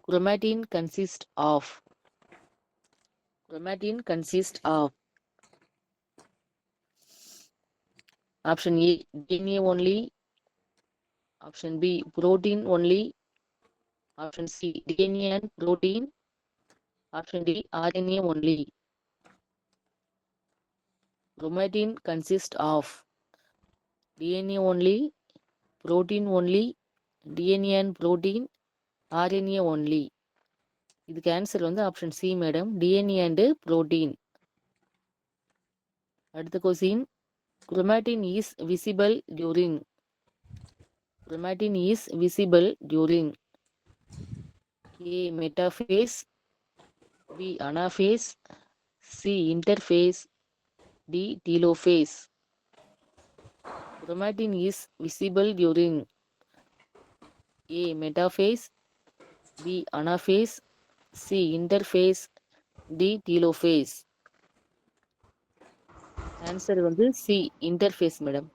Chromatin consists of option A DNA only, option B protein only, option C DNA and protein, option D RNA only. Chromatin consists of DNA only, protein only, DNA and protein, RNA only. இதுக்கு answer வந்து option C madam, DNA and protein. அடுத்த question, chromatin is visible during A metaphase, B anaphase, C interphase, D telophase. Chromatin is visible during A metaphase, B anaphase, C interphase, D telophase. Answer வந்து C interphase madam.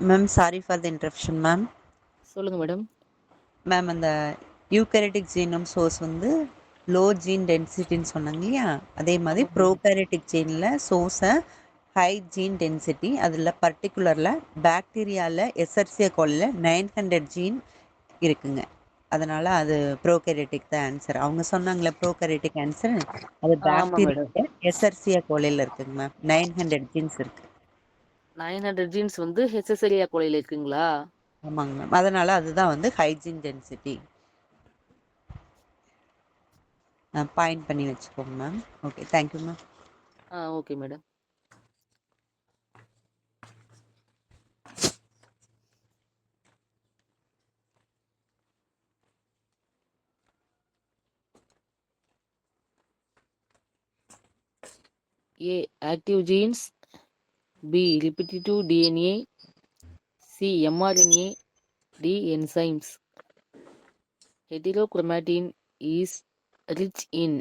Ma'am sorry for the interruption ma'am. சொல்லுங்க madam. Ma'am அந்த eukaryotic genome source வந்து low gene டென்சிட்டின்னு சொன்னாங்க இல்லையா, அதே மாதிரி ஆமாம் மேடம். ப்ரோகாரியோட்டிக் ஜீனில் சோர்ஸை ஹை ஜீன் டென்சிட்டி, அதில் பர்டிகுலரில் பாக்டீரியாவில் எசர்சியா கோலில் 900 ஜீன் இருக்குங்க. அதனால் அது ப்ரோகாரியோட்டிக் தான் ஆன்சர். அவங்க சொன்னாங்களே ப்ரோகாரியோட்டிக் ஆன்சர், அது ஆமாம் மேடம். பாக்டீரியா எசர்சியா கோலில் இருக்குங்க மேம். 900 ஜீன்ஸ் இருக்குது. 900 ஜீன்ஸ் வந்து ஹெச்சசெரியா கோலையில் இருக்குங்களா? ஆமாங்க மேம். அதனால் அதுதான் வந்து ஹைஜீன் டென்சிட்டி. பாயிண்ட் பண்ணி வச்சுக்கோங்க ma'am. Okay, thank you ma'am. Okay madam. A active genes, B repetitive DNA, C mRNA, D enzymes. Heterochromatin is rich in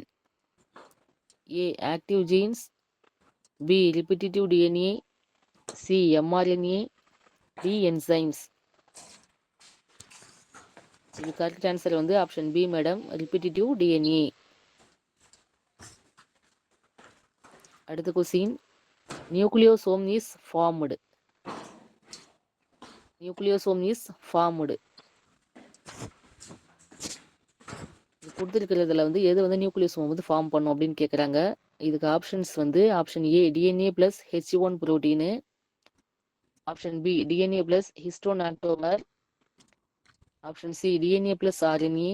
A active genes, B repetitive DNA, C mRNA, D enzymes. இது correct answer வந்து option B madam, ரிப்பிட்டிவ் DNA. அடுத்த question, nucleosome is formed. கொடுத்துருக்கிறதுல வந்து எது வந்து nucleosome வந்து form பண்ணும் அப்படின்னு கேட்குறாங்க. இதுக்கு ஆப்ஷன்ஸ் வந்து option A DNA plus H1 protein, option B DNA plus histone octamer, option C DNA plus RNA,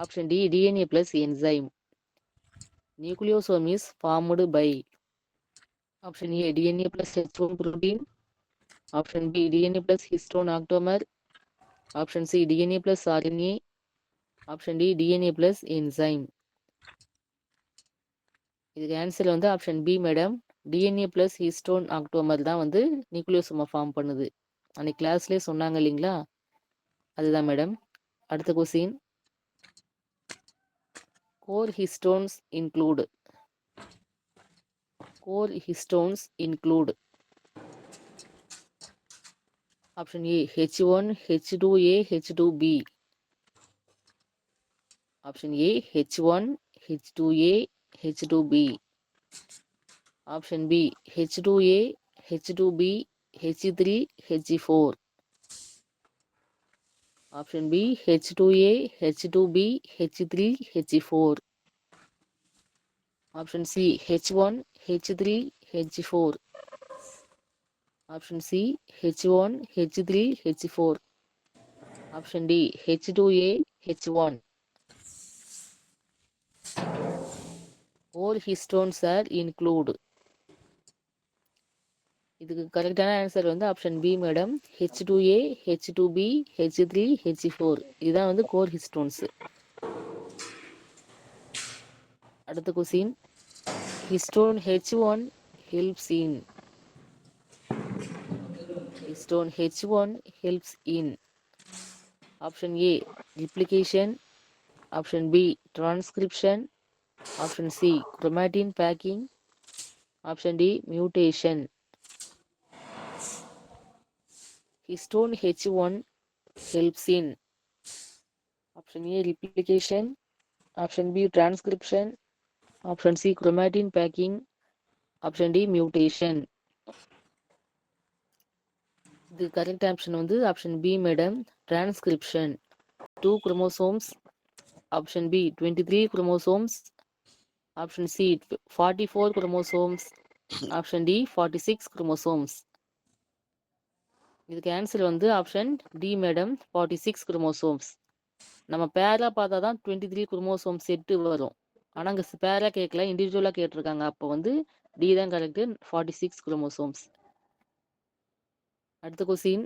option D DNA plus enzyme. Nucleosome is formed by option A DNA plus H1 protein, option B DNA plus histone octamer, option C DNA plus RNA, option D DNA plus enzyme. இதுக்கு answer வந்து option B madam, DNA plus histone octamer தான் வந்து நியூக்ளியோசோமை form பண்ணுது. அன்னைக்கு கிளாஸ்லேயே சொன்னாங்க இல்லைங்களா, அதுதான் madam. அடுத்த question, core histones include option A H1, H2A, H2B, option A H1, H2A, H2B, option B H2A, H2B, H3, H4, option B H2A, H2B, H3, H4, option C H1, H3, H4, option C H1, H3, H4, option D H2A, H1. All histones are include. இதுக்கு கரெக்டான answer வந்து option B madam, H2A, H2B, H3, H4. இதுதான் வந்து core histones. அடுத்த question, histone H1 helps in option A replication, option B transcription, option C chromatin packing, option D mutation. Histone H1 helps in option A replication, option B transcription, option C chromatin packing, option D mutation. இது correct option வந்து option B madam, transcription. 2 chromosomes, option B 23 chromosomes, option C 44 chromosomes, option D 46 chromosomes. இதுக்கு answer வந்து option D madam, 46 chromosomes. நம்ம பேரா பார்த்தா தான் 23 chromosome set வரும். ஆனால் அங்கே பேரா கேட்கல, இண்டிவிஜுவலாக கேட்டிருக்காங்க. அப்போ வந்து டி தான் கரெக்டு, 46 குரோமோசோம்ஸ். அடுத்த question,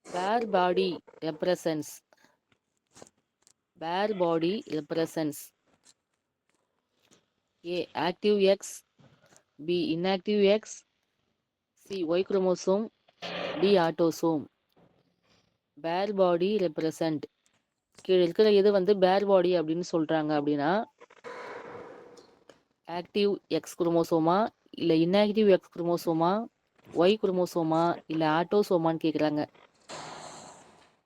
Barr body represents A active X, B inactive X, C Y chromosome, D autosome. Barr body represent கீழே இருக்கிற எது வந்து பேர் பாடி அப்படின்னு சொல்றாங்க அப்படின்னா, ஆக்டிவ் எக்ஸ் குரோமோசோமா, இல்லை இன்ஆக்டிவ் எக்ஸ் குரோமோசோமா, ஒய் குரோமோசோமா, இல்லை ஆட்டோசோமான்னு கேட்குறாங்க.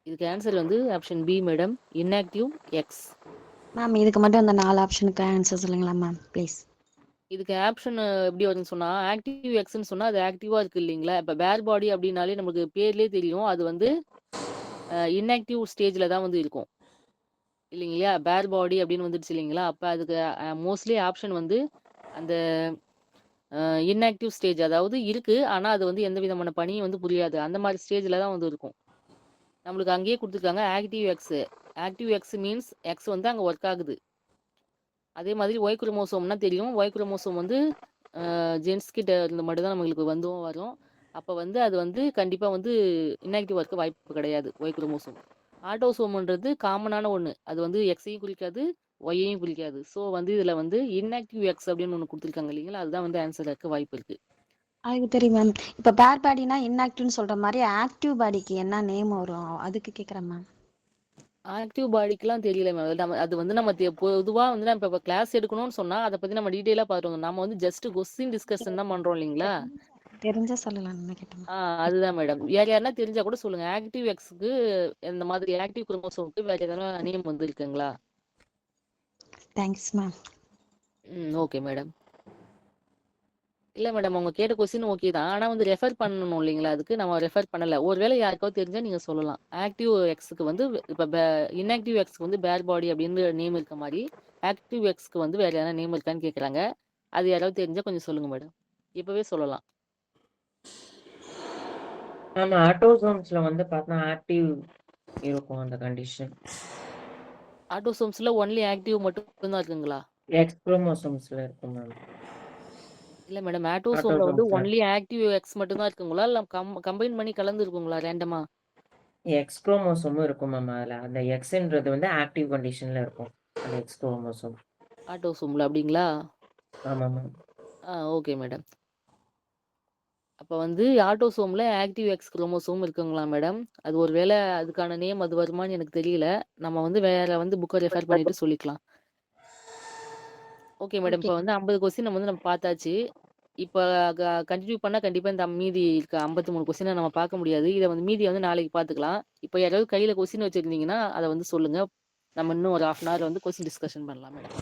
இதுக்கு ஆன்சர் வந்து option B madam, inactive X. Ma'am இதுக்கு மட்டும் அந்த 4 ஆப்ஷனுக்கு ஆன்சர் சொல்லுங்களா மேம் ப்ளீஸ். இதுக்கு ஆப்ஷன் எப்படி வருதுன்னு சொன்னா, ஆக்டிவ் எக்ஸ்ன்னு சொன்னா அது ஆக்டிவா இருக்கு இல்லைங்களா. இப்போ பேர் பாடி அப்படின்னாலே நமக்கு பேர்லேயே தெரியும், அது வந்து இன்ஆக்டிவ் ஸ்டேஜில் தான் வந்து இருக்கும் இல்லைங்களா. பேர் பாடி அப்படின்னு வந்துடுச்சு இல்லைங்களா. அப்போ அதுக்கு மோஸ்ட்லி ஆப்ஷன் வந்து அந்த இன்ஆக்டிவ் ஸ்டேஜ், அதாவது இருக்கு ஆனால் அது வந்து எந்த விதமான பணியும் வந்து புரியாது, அந்த மாதிரி ஸ்டேஜில் தான் வந்து இருக்கும். நம்மளுக்கு அங்கேயே கொடுத்துருக்காங்க active X. Active X means X வந்து அங்கே ஒர்க் ஆகுது. அதே மாதிரி ஒய் குரோமோசோம்னா தெரியும், ஒய் குரோமோசோம் வந்து ஜென்ஸ் கிட்ட இருந்து மட்டும் தான் நம்மளுக்கு வந்தும் வரும். அப்போ வந்து அது வந்து கண்டிப்பாக வந்து இன்ஆக்டிவ் ஒர்க்கு வாய்ப்பு கிடையாது ஒய் குரோமோசோம். ஆட்டோசோம்ன்றது காமனான ஒன்று, அது வந்து எக்ஸையும் குறிக்காது ஒய்யையும் குறிக்காது. ஸோ வந்து இதில் வந்து இன்ஆக்டிவ் எக்ஸ் அப்படின்னு ஒன்று கொடுத்துருக்காங்க இல்லைங்களா, அதுதான் வந்து ஆன்சர் இருக்க வாய்ப்பு இருக்குது. அதுக்கு தெரியும் மேம். இப்போ பேர் பாடினா இன்ஆக்டிவ்னு சொல்கிற மாதிரி ஆக்டிவ் பாடிக்கு என்ன நேம் வரும் அதுக்கு கேட்குறேன் மேம். ஆக்டிவ் பாடிக்கெலாம் தெரியல மேம். நம்ம அது வந்து நம்ம பொதுவாக வந்து நம்ம இப்போ கிளாஸ் எடுக்கணும்னு சொன்னால் அதை பற்றி நம்ம டீட்டெயிலாக பார்த்துருவோம். நம்ம வந்து ஜஸ்ட் கொஸ்டின் டிஸ்கஷன் தான் பண்ணுறோம் இல்லைங்களா. தெரிஞ்சா சொல்லலாம்னு கேட்டேன். அதுதான் மேடம். வேற யாருன்னா தெரிஞ்சா கூட சொல்லுங்க. ஆக்டிவ் எக்ஸுக்கு இந்த மாதிரி ஆக்டிவ் குரோமோசோமுக்கு வேற எதனா நேம் வந்து இருக்குங்களா? Thanks ma'am. Okay madam. இல்லை மேடம், அவங்க கேட்ட கொஸ்டின் ஓகே தான், ஆனால் வந்து ரெஃபர் பண்ணணும் இல்லைங்களா, அதுக்கு நம்ம ரெஃபர் பண்ணலை. ஒருவேளை யாருக்காவது தெரிஞ்சால் நீங்கள் சொல்லலாம். ஆக்டிவ் எக்ஸுக்கு வந்து இப்போ இன்ஆக்டிவ் எக்ஸ்க்கு வந்து பேர் பாடி அப்படின்னு நேம் இருக்க மாதிரி ஆக்டிவ் எக்ஸ்க்கு வந்து வேற எதனா நேம் இருக்கான்னு கேட்குறாங்க. அது யாராவது தெரிஞ்சால் கொஞ்சம் சொல்லுங்க மேடம், இப்போவே சொல்லலாம். நம்ம ஆட்டோசோம்ஸ்ல வந்து பார்த்தா ஆக்டிவ் இருக்கும் அந்த கண்டிஷன். ஆட்டோசோம்ஸ்ல ஒன்லி ஆக்டிவ் மட்டும் தான் இருக்குங்களா? எக்ஸ் குரோமோசோம்ஸ்ல இருக்கும் மேம். இல்ல மேடம், ஆட்டோசோம்ல வந்து ஒன்லி ஆக்டிவ் எக்ஸ் மட்டும் தான் இருக்குங்களா, இல்ல கம்பைன் பண்ணி கலந்து இருக்குங்களா ரேண்டமா? எக்ஸ் குரோமோசோமும் இருக்கும் மேம். அதுல அந்த எக்ஸ்ன்றது வந்து ஆக்டிவ் கண்டிஷன்ல இருக்கும் அந்த எக்ஸ் குரோமோசோம் ஆட்டோசோம்ல அப்படிங்களா? ஆமா மேம். Okay madam. அப்போ வந்து ஆட்டோசோம்ல ஆக்டிவ் எக்ஸ் குரோமோசோம் இருக்குங்களா மேடம்? அது ஒரு வேளை அதுக்கான நேம் அது வருமானு எனக்கு தெரியல. நம்ம வந்து வேற வந்து புக்கை ரெஃபர் பண்ணிட்டு சொல்லிக்கலாம். Okay madam. இப்போ வந்து 50 கொஸ்டின் நம்ம பார்த்தாச்சு. இப்போ கண்டினியூ பண்ணால் கண்டிப்பாக இந்த மீதி இருக்க 53 கொஸ்டினை நம்ம பார்க்க முடியாது. இதை வந்து மீதியை வந்து நாளைக்கு பார்த்துக்கலாம். இப்போ யாராவது கையில் கொஸ்டின் வச்சுருந்தீங்கன்னா அதை வந்து சொல்லுங்கள். நம்ம இன்னும் ஒரு 1/2 அன் ஹவர் வந்து கொஸ்டின் டிஸ்கஷன் பண்ணலாம் மேடம்.